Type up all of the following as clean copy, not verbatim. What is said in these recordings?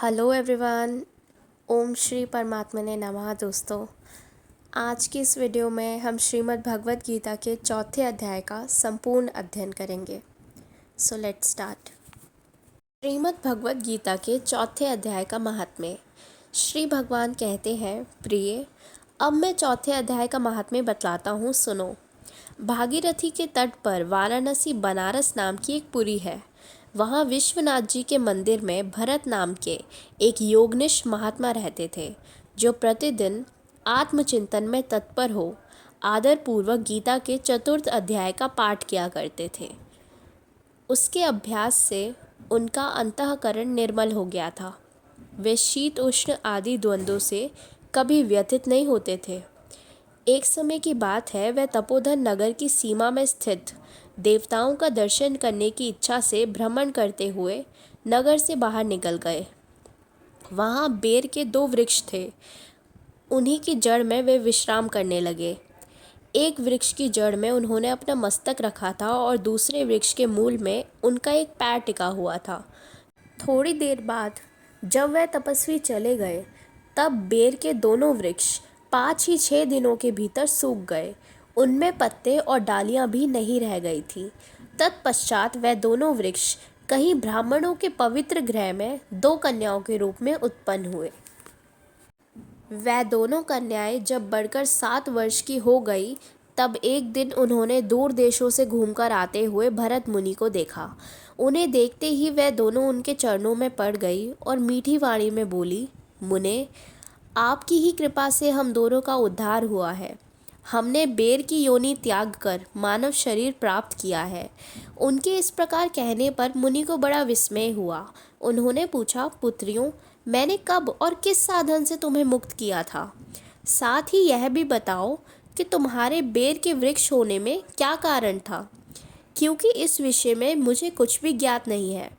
Hello everyone. ओम श्री परमात्मने नमः। दोस्तों, आज की इस वीडियो में हम श्रीमद् भगवत गीता के चौथे अध्याय का संपूर्ण अध्ययन करेंगे। So let's start. Shrimad Bhagavad Gita के चौथे अध्याय का महात्म्य। श्री भगवान कहते हैं, प्रिय, अब मैं चौथे अध्याय का महात्म्य बतलाता हूँ, सुनो। भागीरथी के तट पर वाराणसी बनारस नाम की एक पुरी है। वहाँ विश्वनाथ जी के मंदिर में भरत नाम के एक योगनिष्ठ महात्मा रहते थे, जो प्रतिदिन आत्मचिंतन में तत्पर हो आदरपूर्वक गीता के चतुर्थ अध्याय का पाठ किया करते थे। उसके अभ्यास से उनका अंतःकरण निर्मल हो गया था। वे शीत उष्ण आदि द्वंद्वों से कभी व्यथित नहीं होते थे। एक समय की बात है, वह तपोधन नगर की सीमा में स्थित देवताओं का दर्शन करने की इच्छा से भ्रमण करते हुए नगर से बाहर निकल गए। वहाँ बेर के 2 वृक्ष थे। उन्हीं की जड़ में वे विश्राम करने लगे। एक वृक्ष की जड़ में उन्होंने अपना मस्तक रखा था और दूसरे वृक्ष के मूल में उनका एक पैर टिका हुआ था। थोड़ी देर बाद जब वह तपस्वी चले गए, तब बेर के दोनों वृक्ष 5 ही 6 दिनों के भीतर सूख गए। उनमें पत्ते और डालियां भी नहीं रह गई थी। तत्पश्चात वह दोनों वृक्ष कहीं ब्राह्मणों के पवित्र गृह में 2 कन्याओं के रूप में उत्पन्न हुए। वह दोनों कन्याएं जब बढ़कर 7 वर्ष की हो गई, तब एक दिन उन्होंने दूर देशों से घूमकर आते हुए भरत मुनि को देखा। उन्हें देखते ही वह दोनों उनके चरणों में पड़ गई और मीठी वाणी में बोली, मुने, आपकी ही कृपा से हम दोनों का उद्धार हुआ है। हमने बेर की योनि त्याग कर मानव शरीर प्राप्त किया है। उनके इस प्रकार कहने पर मुनि को बड़ा विस्मय हुआ। उन्होंने पूछा, पुत्रियों, मैंने कब और किस साधन से तुम्हें मुक्त किया था? साथ ही यह भी बताओ कि तुम्हारे बेर के वृक्ष होने में क्या कारण था, क्योंकि इस विषय में मुझे कुछ भी ज्ञात नहीं है।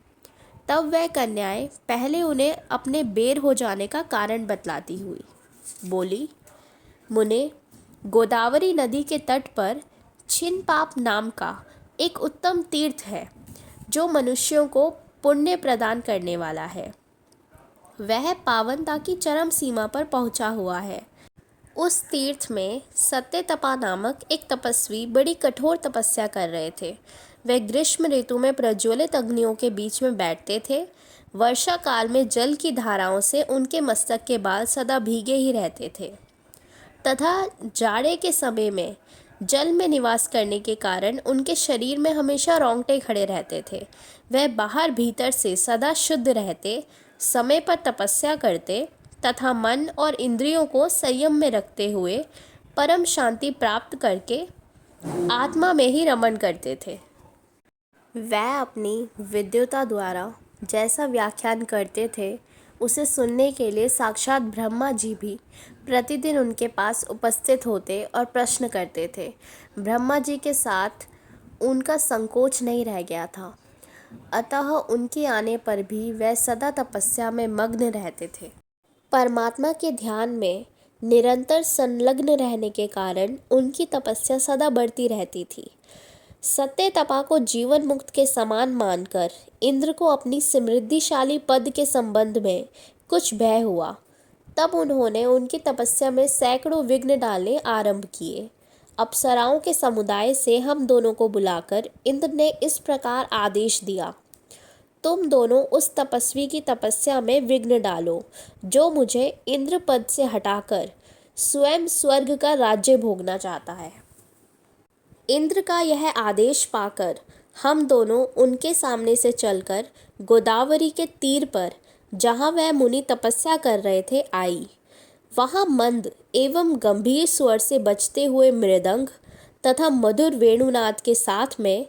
तब वह कन्याएं पहले उन्हें अपने बेर हो जाने का कारण बतलाती हुई बोली, मुने, गोदावरी नदी के तट पर छिन्नपाप नाम का एक उत्तम तीर्थ है, जो मनुष्यों को पुण्य प्रदान करने वाला है। वह पावनता की चरम सीमा पर पहुंचा हुआ है। उस तीर्थ में सत्यतपा नामक एक तपस्वी बड़ी कठोर तपस्या कर रहे थे। वे ग्रीष्म ऋतु में प्रज्वलित अग्नियों के बीच में बैठते थे। वर्षा काल में जल की धाराओं से उनके मस्तक के बाल सदा भीगे ही रहते थे तथा जाड़े के समय में जल में निवास करने के कारण उनके शरीर में हमेशा रोंगटे खड़े रहते थे। वह बाहर भीतर से सदा शुद्ध रहते, समय पर तपस्या करते तथा मन और इंद्रियों को संयम में रखते हुए परम शांति प्राप्त करके आत्मा में ही रमण करते थे। वह अपनी विद्वता द्वारा जैसा व्याख्यान करते थे, उसे सुनने के लिए साक्षात ब्रह्मा जी भी प्रतिदिन उनके पास उपस्थित होते और प्रश्न करते थे। ब्रह्मा जी के साथ उनका संकोच नहीं रह गया था, अतः उनके आने पर भी वह सदा तपस्या में मग्न रहते थे। परमात्मा के ध्यान में निरंतर संलग्न रहने के कारण उनकी तपस्या सदा बढ़ती रहती थी। सत्य तपा को जीवन मुक्त के समान मानकर इंद्र को अपनी समृद्धिशाली पद के संबंध में कुछ भय हुआ। तब उन्होंने उनकी तपस्या में सैकड़ों विघ्न डालने आरंभ किए। अप्सराओं के समुदाय से हम दोनों को बुलाकर इंद्र ने इस प्रकार आदेश दिया, तुम दोनों उस तपस्वी की तपस्या में विघ्न डालो, जो मुझे इंद्र पद से हटाकर स्वयं स्वर्ग का राज्य भोगना चाहता है। इंद्र का यह आदेश पाकर हम दोनों उनके सामने से चलकर गोदावरी के तीर पर, जहाँ वह मुनि तपस्या कर रहे थे, आई। वहाँ मंद एवं गंभीर स्वर से बजते हुए मृदंग तथा मधुर वेणुनाद के साथ में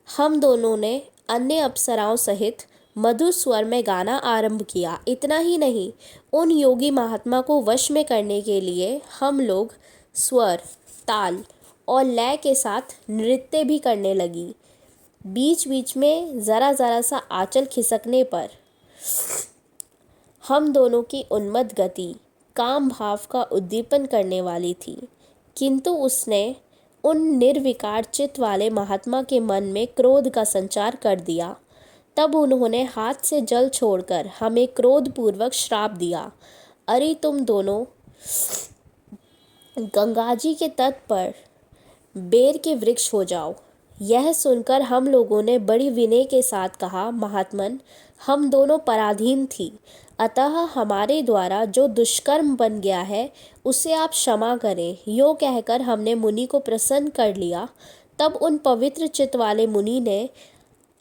हम दोनों ने अन्य अप्सराओं सहित मधुर स्वर में गाना आरंभ किया। इतना ही नहीं, उन योगी महात्मा को वश में करने के लिए हम लोग स्वर, ताल और लय के साथ नृत्य भी करने लगी। बीच बीच में ज़रा ज़रा सा आंचल खिसकने पर हम दोनों की उन्मत्त गति काम भाव का उद्दीपन करने वाली थी, किंतु उसने उन निर्विकार चित्त वाले महात्मा के मन में क्रोध का संचार कर दिया तब उन्होंने हाथ से जल छोड़कर हमें क्रोधपूर्वक श्राप दिया, अरे तुम दोनों गंगा जी के तट पर बेर के वृक्ष हो जाओ। यह सुनकर हम लोगों ने बड़ी विनय के साथ कहा, महात्मन, हम दोनों पराधीन थी, अतः हमारे द्वारा जो दुष्कर्म बन गया है उसे आप क्षमा करें। यो कहकर हमने मुनि को प्रसन्न कर लिया। तब उन पवित्र चित्त वाले मुनि ने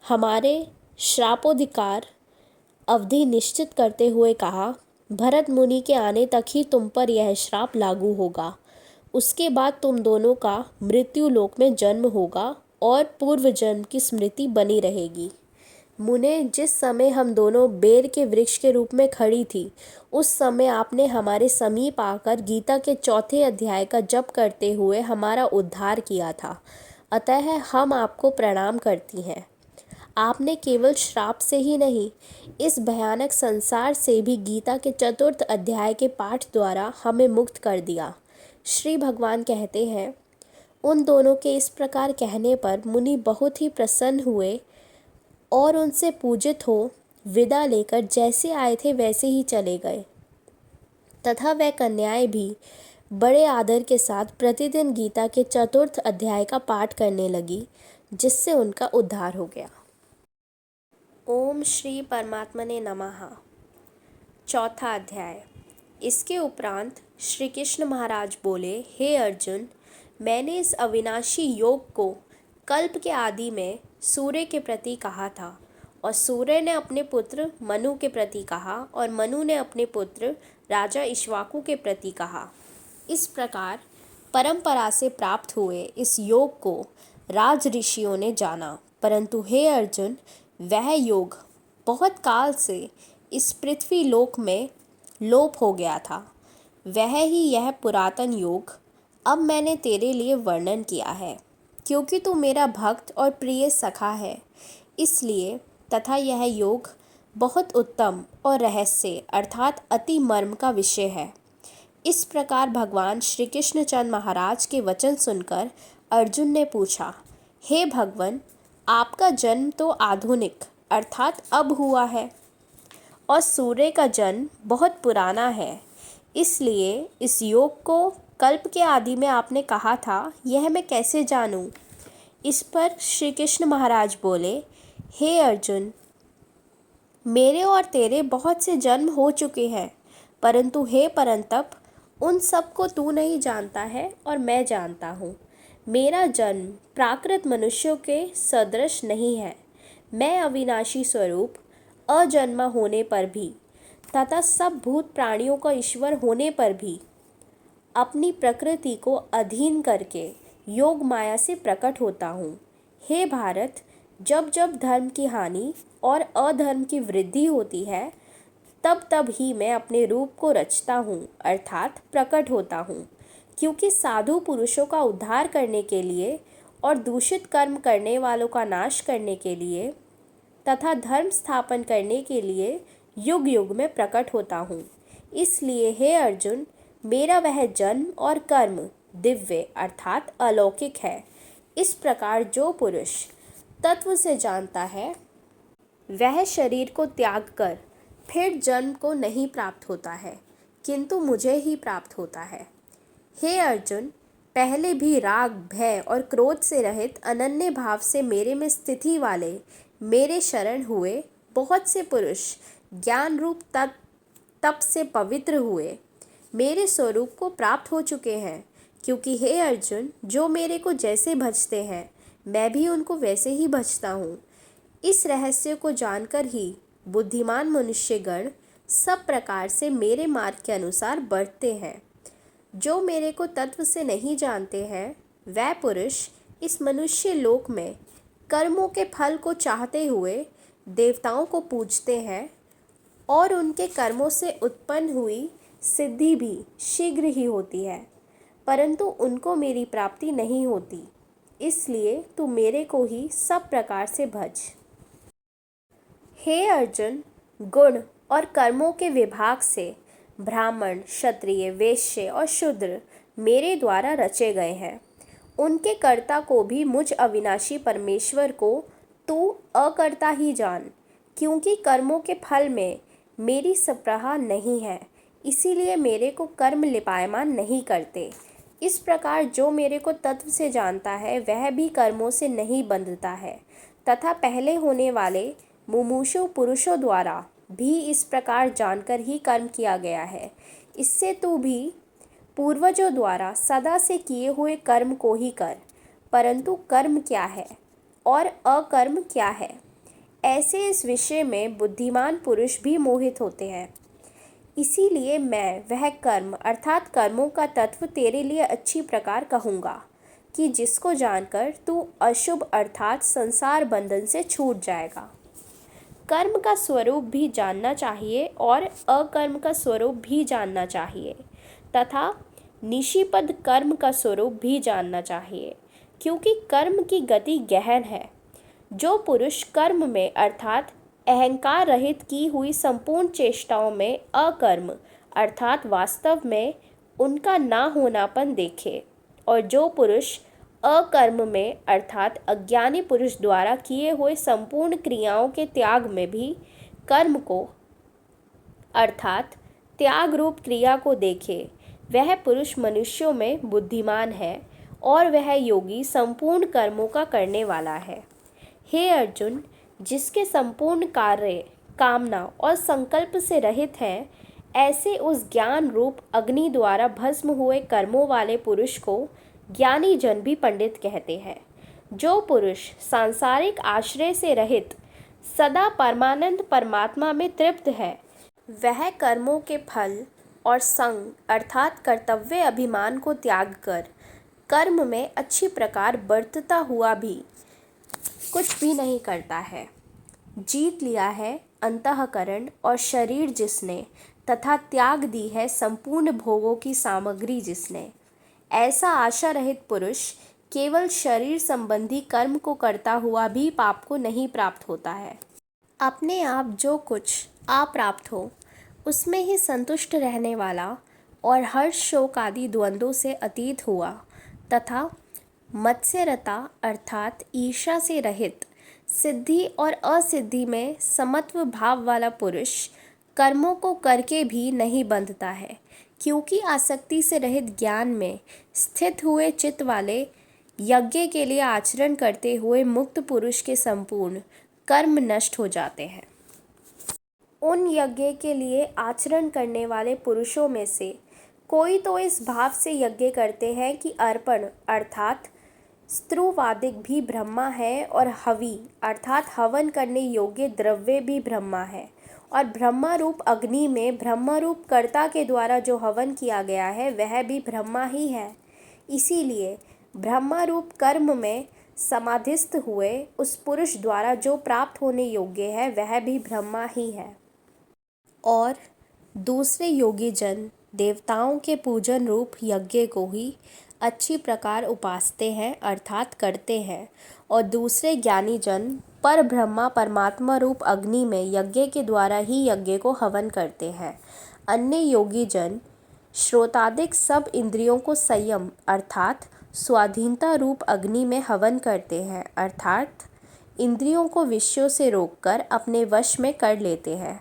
हमारे श्रापोधिकार अवधि निश्चित करते हुए कहा, भरत मुनि के आने तक ही तुम पर यह श्राप लागू होगा। उसके बाद तुम दोनों का मृत्यु लोक में जन्म होगा और पूर्व जन्म की स्मृति बनी रहेगी। मुने, जिस समय हम दोनों बेर के वृक्ष के रूप में खड़ी थी, उस समय आपने हमारे समीप आकर गीता के 4थे अध्याय का जप करते हुए हमारा उद्धार किया था, अतः हम आपको प्रणाम करती हैं। आपने केवल श्राप से ही नहीं, इस भयानक संसार से भी गीता के 4th अध्याय के पाठ द्वारा हमें मुक्त कर दिया। श्री भगवान कहते हैं, उन दोनों के इस प्रकार कहने पर मुनि बहुत ही प्रसन्न हुए और उनसे पूजित हो विदा लेकर जैसे आए थे वैसे ही चले गए, तथा वह कन्याएं भी बड़े आदर के साथ प्रतिदिन गीता के 4th अध्याय का पाठ करने लगी, जिससे उनका उद्धार हो गया। ओम श्री परमात्मने नमः। 4था अध्याय। इसके उपरांत श्री कृष्ण महाराज बोले, हे अर्जुन, मैंने इस अविनाशी योग को कल्प के आदि में सूर्य के प्रति कहा था, और सूर्य ने अपने पुत्र मनु के प्रति कहा, और मनु ने अपने पुत्र राजा इक्ष्वाकु के प्रति कहा। इस प्रकार परंपरा से प्राप्त हुए इस योग को राज ऋषियों ने जाना, परंतु हे अर्जुन, वह योग बहुत काल से इस पृथ्वी लोक में लोप हो गया था। वह ही यह पुरातन योग अब मैंने तेरे लिए वर्णन किया है, क्योंकि तू मेरा भक्त और प्रिय सखा है, इसलिए। तथा यह योग बहुत उत्तम और रहस्य अर्थात अति मर्म का विषय है। इस प्रकार भगवान श्री कृष्णचंद्र महाराज के वचन सुनकर अर्जुन ने पूछा, हे भगवन, आपका जन्म तो आधुनिक अर्थात अब हुआ है, और सूर्य का जन्म बहुत पुराना है, इसलिए इस योग को कल्प के आदि में आपने कहा था, यह मैं कैसे जानूं? इस पर श्री कृष्ण महाराज बोले, हे अर्जुन, मेरे और तेरे बहुत से जन्म हो चुके हैं, परंतु हे परंतप, उन सब को तू नहीं जानता है और मैं जानता हूँ। मेरा जन्म प्राकृत मनुष्यों के सदृश नहीं है। मैं अविनाशी स्वरूप अजन्मा होने पर भी तथा सब भूत प्राणियों का ईश्वर होने पर भी अपनी प्रकृति को अधीन करके योग माया से प्रकट होता हूँ। हे भारत, जब जब धर्म की हानि और अधर्म की वृद्धि होती है, तब तब ही मैं अपने रूप को रचता हूँ अर्थात प्रकट होता हूँ, क्योंकि साधु पुरुषों का उद्धार करने के लिए और दूषित कर्म करने वालों का नाश करने के लिए तथा धर्म स्थापन करने के लिए युग युग में प्रकट होता हूँ। इसलिए हे अर्जुन, मेरा वह जन्म और कर्म दिव्य अर्थात अलौकिक है। इस प्रकार जो पुरुष तत्व से जानता है, वह शरीर को त्याग कर फिर जन्म को नहीं प्राप्त होता है, किंतु मुझे ही प्राप्त होता है। हे अर्जुन, पहले भी राग, भय और क्रोध से रहित अनन्य भाव से मेरे में स्थिति वाले मेरे शरण हुए बहुत से पुरुष ज्ञान रूप तप से पवित्र हुए मेरे स्वरूप को प्राप्त हो चुके हैं, क्योंकि हे अर्जुन, जो मेरे को जैसे भजते हैं, मैं भी उनको वैसे ही भजता हूँ। इस रहस्य को जानकर ही बुद्धिमान मनुष्यगण सब प्रकार से मेरे मार्ग के अनुसार बढ़ते हैं। जो मेरे को तत्व से नहीं जानते हैं, वह पुरुष इस मनुष्य लोक में कर्मों के फल को चाहते हुए देवताओं को पूजते हैं, और उनके कर्मों से उत्पन्न हुई सिद्धि भी शीघ्र ही होती है, परंतु उनको मेरी प्राप्ति नहीं होती। इसलिए तू मेरे को ही सब प्रकार से भज। हे अर्जुन, गुण और कर्मों के विभाग से ब्राह्मण, क्षत्रिय, वैश्य और शूद्र मेरे द्वारा रचे गए हैं। उनके कर्ता को भी मुझ अविनाशी परमेश्वर को तू अकर्ता ही जान। क्योंकि कर्मों के फल में मेरी स्पृहा नहीं है, इसीलिए मेरे को कर्म लिपायमान नहीं करते। इस प्रकार जो मेरे को तत्व से जानता है वह भी कर्मों से नहीं बंधता है, तथा पहले होने वाले मुमुक्षु पुरुषों द्वारा भी इस प्रकार जानकर ही कर्म किया गया है। इससे तू भी पूर्वजों द्वारा सदा से किए हुए कर्म को ही कर। परंतु कर्म क्या है और अकर्म क्या है, ऐसे इस विषय में बुद्धिमान पुरुष भी मोहित होते हैं। इसीलिए मैं वह कर्म अर्थात कर्मों का तत्व तेरे लिए अच्छी प्रकार कहूँगा कि जिसको जानकर तू अशुभ अर्थात संसार बंधन से छूट जाएगा। कर्म का स्वरूप भी जानना चाहिए और अकर्म का स्वरूप भी जानना चाहिए, तथा निशिपद कर्म का स्वरूप भी जानना चाहिए, क्योंकि कर्म की गति गहन है। जो पुरुष कर्म में अर्थात अहंकार रहित की हुई संपूर्ण चेष्टाओं में अकर्म अर्थात वास्तव में उनका ना होनापन देखे, और जो पुरुष अकर्म में अर्थात अज्ञानी पुरुष द्वारा किए हुए संपूर्ण क्रियाओं के त्याग में भी कर्म को अर्थात त्याग रूप क्रिया को देखे, वह पुरुष मनुष्यों में बुद्धिमान है और वह योगी संपूर्ण कर्मों का करने वाला है। हे अर्जुन, जिसके संपूर्ण कार्य कामना और संकल्प से रहित हैं, ऐसे उस ज्ञान रूप अग्नि द्वारा भस्म हुए कर्मों वाले पुरुष को ज्ञानी जन भी पंडित कहते हैं। जो पुरुष सांसारिक आश्रय से रहित सदा परमानंद परमात्मा में तृप्त है, वह कर्मों के फल और संग अर्थात कर्तव्य अभिमान को त्याग कर कर्म में अच्छी प्रकार बरतता हुआ भी कुछ भी नहीं करता है। जीत लिया है अंतःकरण और शरीर जिसने, तथा त्याग दी है संपूर्ण भोगों की सामग्री जिसने, ऐसा आशा रहित पुरुष केवल शरीर संबंधी कर्म को करता हुआ भी पाप को नहीं प्राप्त होता है। अपने आप जो कुछ अप्राप्त हो उसमें ही संतुष्ट रहने वाला और हर्ष शोक आदि द्वंद्वों से अतीत हुआ, तथा मत्स्यरता अर्थात ईर्ष्या से रहित सिद्धि और असिद्धि में समत्व भाव वाला पुरुष कर्मों को करके भी नहीं बंधता है, क्योंकि आसक्ति से रहित ज्ञान में स्थित हुए चित्त वाले यज्ञ के लिए आचरण करते हुए मुक्त पुरुष के संपूर्ण कर्म नष्ट हो जाते हैं। उन यज्ञ के लिए आचरण करने वाले पुरुषों में से कोई तो इस भाव से यज्ञ करते हैं कि अर्पण अर्थात स्त्रुवादिक भी ब्रह्मा है और हवि अर्थात हवन करने योग्य द्रव्य भी ब्रह्मा है, और ब्रह्मा रूप अग्नि में ब्रह्म रूप कर्ता के द्वारा जो हवन किया गया है वह भी ब्रह्मा ही है। इसीलिए ब्रह्मा रूप कर्म में समाधिस्थ हुए उस पुरुष द्वारा जो प्राप्त होने योग्य है वह भी ब्रह्मा ही है। और दूसरे योगी जन देवताओं के पूजन रूप यज्ञ को ही अच्छी प्रकार उपासते हैं अर्थात करते हैं, और दूसरे ज्ञानी जन पर ब्रह्मा परमात्मा रूप अग्नि में यज्ञ के द्वारा ही यज्ञ को हवन करते हैं। अन्य योगी जन श्रोतादिक सब इंद्रियों को संयम अर्थात स्वाधीनता रूप अग्नि में हवन करते हैं, अर्थात इंद्रियों को विषयों से रोककर अपने वश में कर लेते हैं।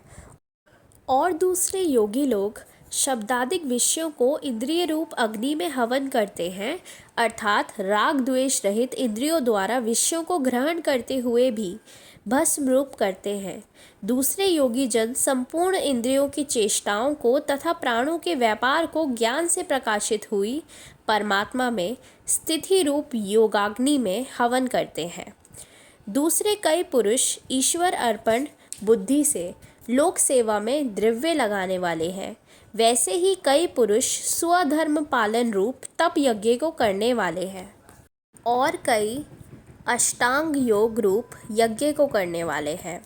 और दूसरे योगी लोग शब्दादिक विषयों को इंद्रिय रूप अग्नि में हवन करते हैं, अर्थात राग द्वेष रहित इंद्रियों द्वारा विषयों को ग्रहण करते हुए भी भस्म रूप करते हैं। दूसरे योगी जन संपूर्ण इंद्रियों की चेष्टाओं को तथा प्राणों के व्यापार को ज्ञान से प्रकाशित हुई परमात्मा में स्थिति रूप योगाग्नि में हवन करते हैं। दूसरे कई पुरुष ईश्वर अर्पण बुद्धि से लोक सेवा में द्रव्य लगाने वाले हैं। वैसे ही कई पुरुष स्वधर्म पालन रूप तप यज्ञ को करने वाले हैं, और कई अष्टांग योग रूप यज्ञ को करने वाले हैं,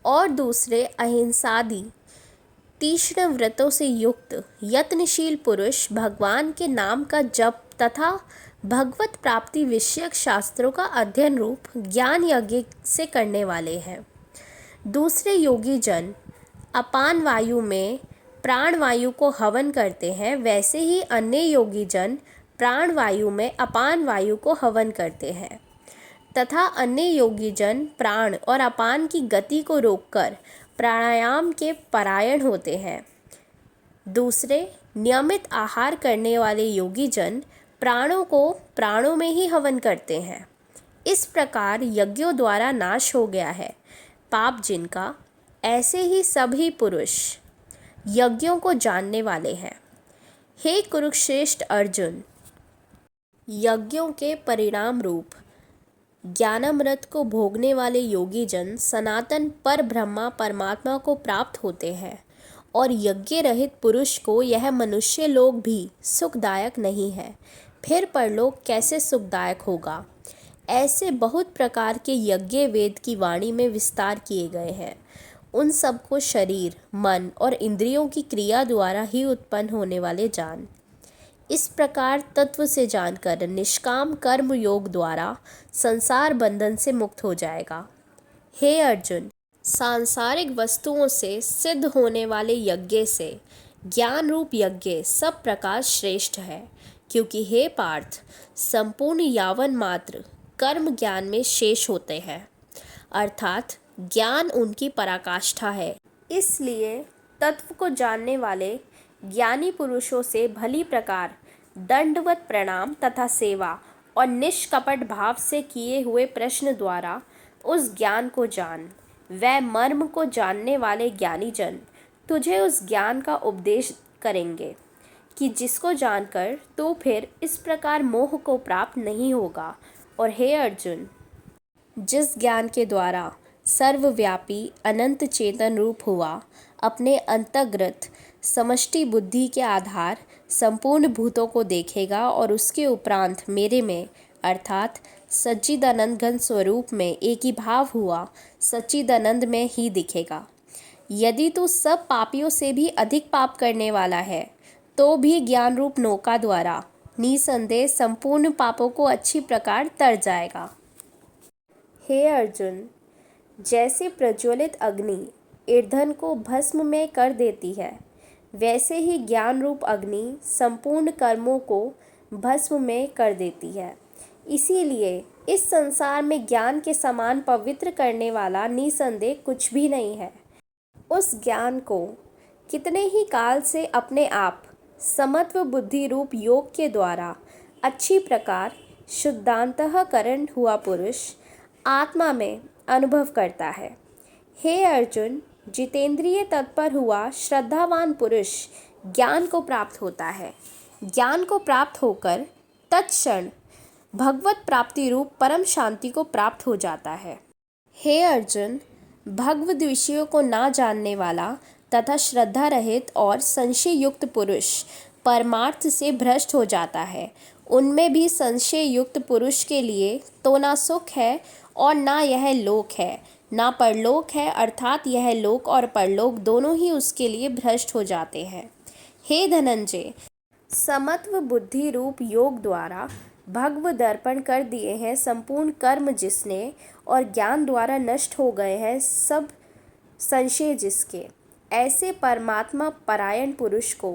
और दूसरे अहिंसादि तीक्ष्ण व्रतों से युक्त यत्नशील पुरुष भगवान के नाम का जप तथा भगवत प्राप्ति विषयक शास्त्रों का अध्ययन रूप ज्ञान यज्ञ से करने वाले हैं। दूसरे योगी जन अपान वायु में प्राण वायु को हवन करते हैं, वैसे ही अन्य योगी जन प्राण वायु में अपान वायु को हवन करते हैं। तथा अन्य योगी जन प्राण और अपान की गति को रोककर प्राणायाम के परायण होते हैं। दूसरे, नियमित आहार करने वाले योगी जन प्राणों को प्राणों में ही हवन करते हैं। इस प्रकार यज्ञों द्वारा नाश हो गया है पाप जिनका, ऐसे ही सभी पुरुष यज्ञों को जानने वाले हैं। हे कुरुश्रेष्ठ अर्जुन, यज्ञों के परिणाम रूप ज्ञानामृत को भोगने वाले योगी जन सनातन पर ब्रह्मा परमात्मा को प्राप्त होते हैं और यज्ञ रहित पुरुष को यह मनुष्य लोक भी सुखदायक नहीं है, फिर परलोक कैसे सुखदायक होगा। ऐसे बहुत प्रकार के यज्ञ वेद की वाणी में विस्तार किए गए हैं। उन सबको शरीर, मन और इंद्रियों की क्रिया द्वारा ही उत्पन्न होने वाले जान। इस प्रकार तत्व से जानकर निष्काम कर्म योग द्वारा संसार बंधन से मुक्त हो जाएगा। हे अर्जुन, सांसारिक वस्तुओं से सिद्ध होने वाले यज्ञ से ज्ञान रूप यज्ञ सब प्रकार श्रेष्ठ है, क्योंकि हे पार्थ, संपूर्ण यावन मात्र कर्म ज्ञान में शेष होते हैं, अर्थात ज्ञान उनकी पराकाष्ठा है। इसलिए तत्व को जानने वाले ज्ञानी पुरुषों से भली प्रकार दंडवत प्रणाम तथा सेवा और निष्कपट भाव से किए हुए प्रश्न द्वारा उस ज्ञान को जान। वह मर्म को जानने वाले ज्ञानी जन तुझे उस ज्ञान का उपदेश करेंगे कि जिसको जानकर तू फिर इस प्रकार मोह को प्राप्त नहीं होगा। और हे अर्जुन, जिस ज्ञान के द्वारा सर्वव्यापी अनंत चेतन रूप हुआ, अपने अंतर्गत समष्टि बुद्धि के आधार संपूर्ण भूतों को देखेगा और उसके उपरांत मेरे में अर्थात सच्चिदानंद घन स्वरूप में एक ही भाव हुआ सच्चिदानंद में ही दिखेगा। यदि तू सब पापियों से भी अधिक पाप करने वाला है तो भी ज्ञान रूप नौका द्वारा निसंदेह संपूर्ण पापों को अच्छी प्रकार तर जाएगा। हे अर्जुन, जैसे प्रज्वलित अग्नि ईंधन को भस्म में कर देती है, वैसे ही ज्ञान रूप अग्नि संपूर्ण कर्मों को भस्म में कर देती है। इसीलिए इस संसार में ज्ञान के समान पवित्र करने वाला निसंदेह कुछ भी नहीं है। उस ज्ञान को कितने ही काल से अपने आप समत्व बुद्धि रूप योग के द्वारा अच्छी प्रकार शुद्धांतःकरण हुआ पुरुष आत्मा में अनुभव करता है। हे अर्जुन, जितेंद्रिय तत्पर हुआ श्रद्धावान पुरुष ज्ञान को प्राप्त होता है। ज्ञान को प्राप्त होकर तत्क्षण भगवत प्राप्ति रूप परम शांति को प्राप्त हो जाता है। हे अर्जुन, भगवद विषयों को ना जानने वाला तथा श्रद्धा रहित और संशय युक्त पुरुष परमार्थ से भ्रष्ट हो जाता है। उनमें भी संशय युक्त पुरुष के लिए तो ना सुख है और ना यह लोक है, ना परलोक है, अर्थात यह लोक और परलोक दोनों ही उसके लिए भ्रष्ट हो जाते हैं। हे धनंजय, समत्व बुद्धि रूप योग द्वारा भगव दर्पण कर दिए हैं संपूर्ण कर्म जिसने, और ज्ञान द्वारा नष्ट हो गए हैं सब संशय जिसके। ऐसे परमात्मा परायण पुरुष को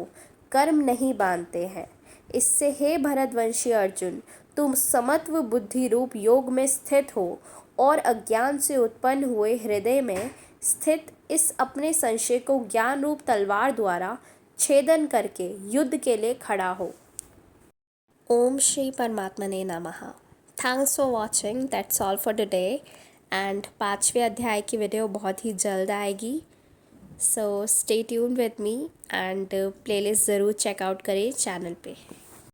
कर्म नहीं बांधते हैं। इससे हे भरतवंशी अर्जुन, तुम समत्व बुद्धि रूप योग में स्थित हो और अज्ञान से उत्पन्न हुए हृदय में स्थित इस अपने संशय को ज्ञान रूप तलवार द्वारा छेदन करके युद्ध के लिए खड़ा हो। ओम श्री परमात्मने नमः। Thanks for watching, that's all for today. And 5वें अध्याय की वीडियो बहुत ही जल्द आएगी, so stay tune with me and playlist ज़रूर चेकआउट करें चैनल पे।